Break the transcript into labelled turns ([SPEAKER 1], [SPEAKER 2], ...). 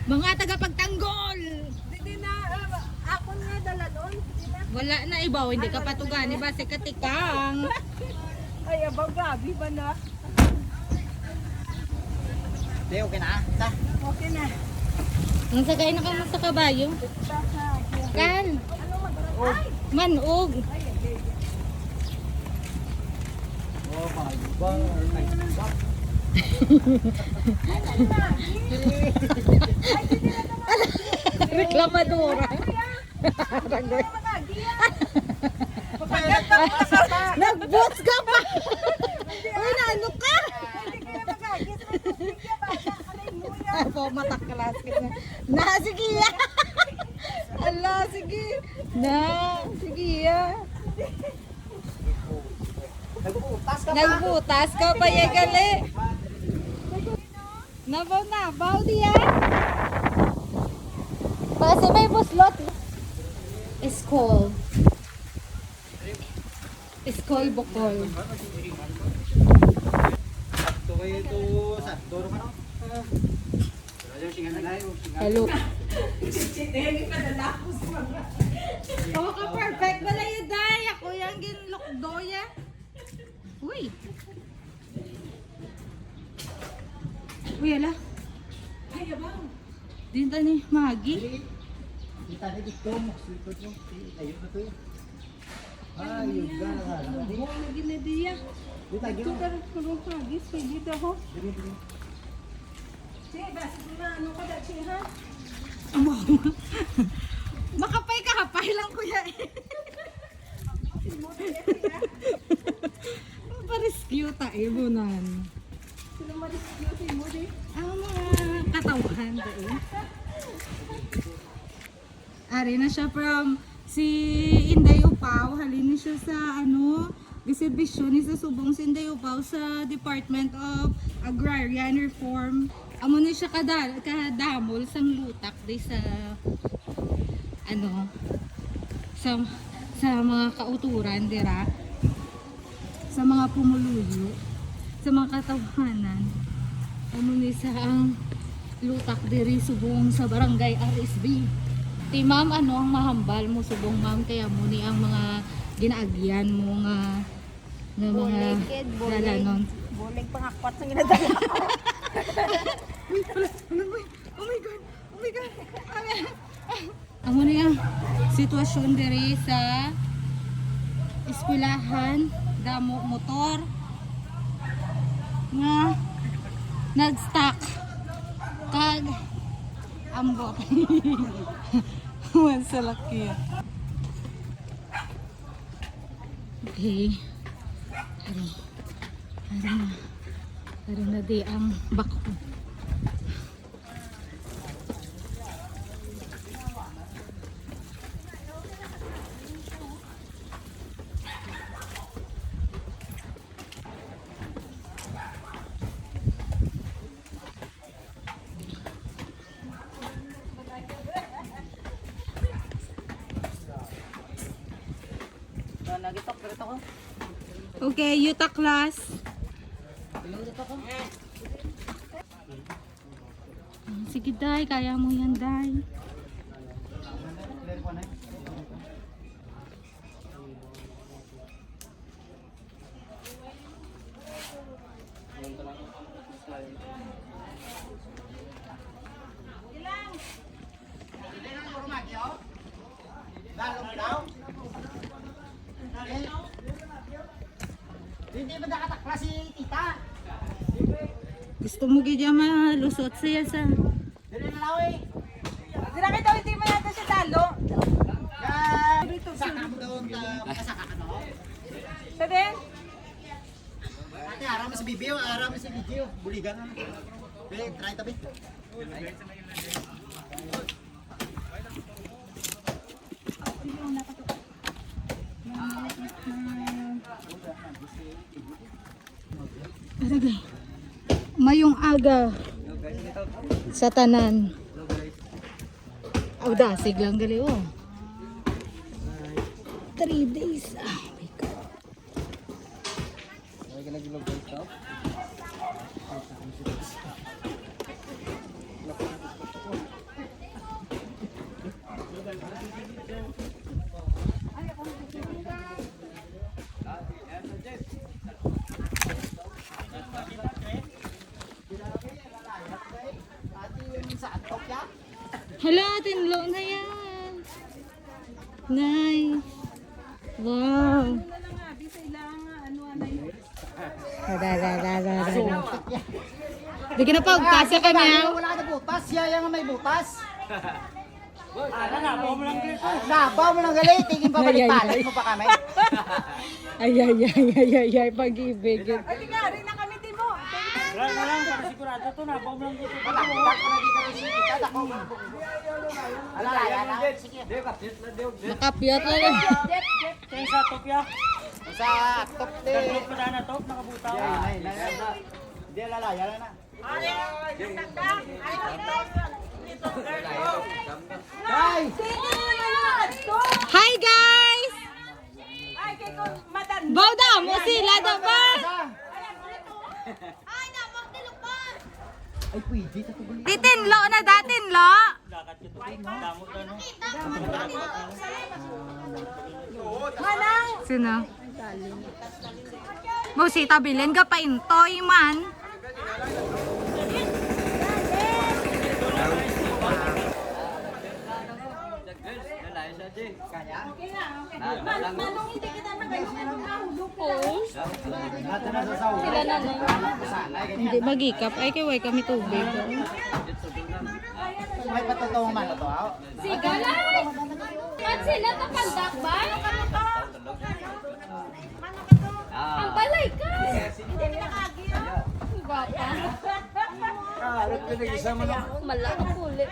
[SPEAKER 1] Mga tagapagtanggol.
[SPEAKER 2] Hindi na, ako nga dala doon. Hindi na.
[SPEAKER 1] Wala na ibaw, hindi ka patugani ba si katikang.
[SPEAKER 2] Ay, abang gabi ba na?
[SPEAKER 3] Hindi, okay na. Sa?
[SPEAKER 2] Okay na.
[SPEAKER 1] Ang sagay na ka mo sa kabayo. Kan,
[SPEAKER 2] Ano mabarat? Ay!
[SPEAKER 1] manog.
[SPEAKER 3] Oh my God.
[SPEAKER 1] Reklamadora.
[SPEAKER 2] Papagat ka pa sa
[SPEAKER 1] Nag-bots ka pa. Uy, naano ka?
[SPEAKER 2] Hindi kayo magagit. Bigyan ba? Hallelujah.
[SPEAKER 1] Ako, mataklas ka na. Na, sige ya. Ala, sige. Na, sige ya.
[SPEAKER 3] Nagputas ka pa.
[SPEAKER 1] Nagbutas ka pa ya gali. Nabaw diya. Kasi may buslot. Iskol. Iskol bukol.
[SPEAKER 3] Sakto kayo ito. Sakto naman ako.
[SPEAKER 1] Hello. Oh, ka perfect bala yun day. Ako yung ginlokdo ya. Uy. Uy, ala.
[SPEAKER 2] Ay, abang.
[SPEAKER 1] Dinta ni Maggie.
[SPEAKER 3] Kita na dito. Maksulipot mo. Ayun na to yun. Ayun ka na.
[SPEAKER 2] Oo, lagi na diya.
[SPEAKER 3] Dito,
[SPEAKER 2] Ito
[SPEAKER 3] dito.
[SPEAKER 2] ka rin pagpagis. Pwede daw ho.
[SPEAKER 3] Dito.
[SPEAKER 2] Sige, basta na ano ka da, siya ha?
[SPEAKER 1] Makapay ka, kapay lang kuya. Pa-rescue tayo, bunan.
[SPEAKER 2] Sino ma-rescue mo din?
[SPEAKER 1] Ang mga katawan tayo. Ari na siya from si Inday Upaw. Halin siya sa distribution ni sa Subong si Inday Upaw sa Department of Agrarian Reform. Amo na siya kadamol sang lutak di sa sa mga kauturan dira, sa mga pumuluyo, sa mga katawanan. Amo ni sa ang lutak diri Subong sa barangay RSB. Ti ma'am, ano ang mahambal mo Subong ma'am, kaya mo ni ang mga ginaagyan mo nga mga dalanon.
[SPEAKER 2] Bulig pangakwat sa ginadala.
[SPEAKER 1] Oh my god. Amo ni ang sitwasyon diri sa eskwelahan, damo motor nga nag-stuck kag ambot. Wan sa laki. Okay. Hari na di ang bako.
[SPEAKER 3] Nagitok, dito ko.
[SPEAKER 1] Okay, Yuta class. Sige day, kaya mo yan day.
[SPEAKER 3] Hindi ba nakatakla si tita?
[SPEAKER 1] Gusto mo gidya malusot siya sa
[SPEAKER 3] Dili na lawi.
[SPEAKER 2] Dira kayo daw, hindi mo yata siya talo.
[SPEAKER 3] Saka mo doon. Kasaka ka no?
[SPEAKER 2] Sa din?
[SPEAKER 3] Ate, araw mo sa bibiyo. Araw mo sa bibiyo. Buligan na. Try tabi.
[SPEAKER 1] Aragay. Mayong aga sa tanan. Dasig lang gali oh. 3 days. Oh my God.
[SPEAKER 3] Ay, nagilog ko ito.
[SPEAKER 1] Hala, tinlo na yan. Nice. Wow. Di ka na pa, kasi kami ha.
[SPEAKER 3] Wala na butas, yaya nga may butas. Nabaw mo lang gali, tingin pa balik-balik mo pa kami.
[SPEAKER 1] Ay, pag-ibig.
[SPEAKER 2] Ay, nga, rin na kami, Timo.
[SPEAKER 4] Wala lang, para sigurado to, nabaw mo lang dito.
[SPEAKER 3] Malaktak ko na dito rin si kita, ako. Alala na. Sige.
[SPEAKER 1] Nakapiyat na lang.
[SPEAKER 4] Kaya sa topya,
[SPEAKER 3] Sa top de.
[SPEAKER 4] dapat pa na top, nakabutaw.
[SPEAKER 3] Ay, di alala, na. Guys!
[SPEAKER 1] Hi guys!
[SPEAKER 2] Ay, kay ko, madan.
[SPEAKER 1] Bawda mo sila ba?
[SPEAKER 3] Ay, pwede. Tatugol.
[SPEAKER 1] Titinlo na datinlo.
[SPEAKER 4] Dakat ito, damot na no.
[SPEAKER 2] Manang.
[SPEAKER 1] Sino? Mo si tabilin ka pa intoy man.
[SPEAKER 2] Manong, hindi kita nagayong nahulog ko.
[SPEAKER 3] Lahat na sa sawa.
[SPEAKER 1] Sila na no. Hindi magikap ay kay way kami tubig.
[SPEAKER 3] May patotoo man ito, ha?
[SPEAKER 1] Siga lang. At sila kapandak ba? Ang balay ka. Bata.
[SPEAKER 3] Kalat ko na isa mo na.
[SPEAKER 1] Malaki ulit.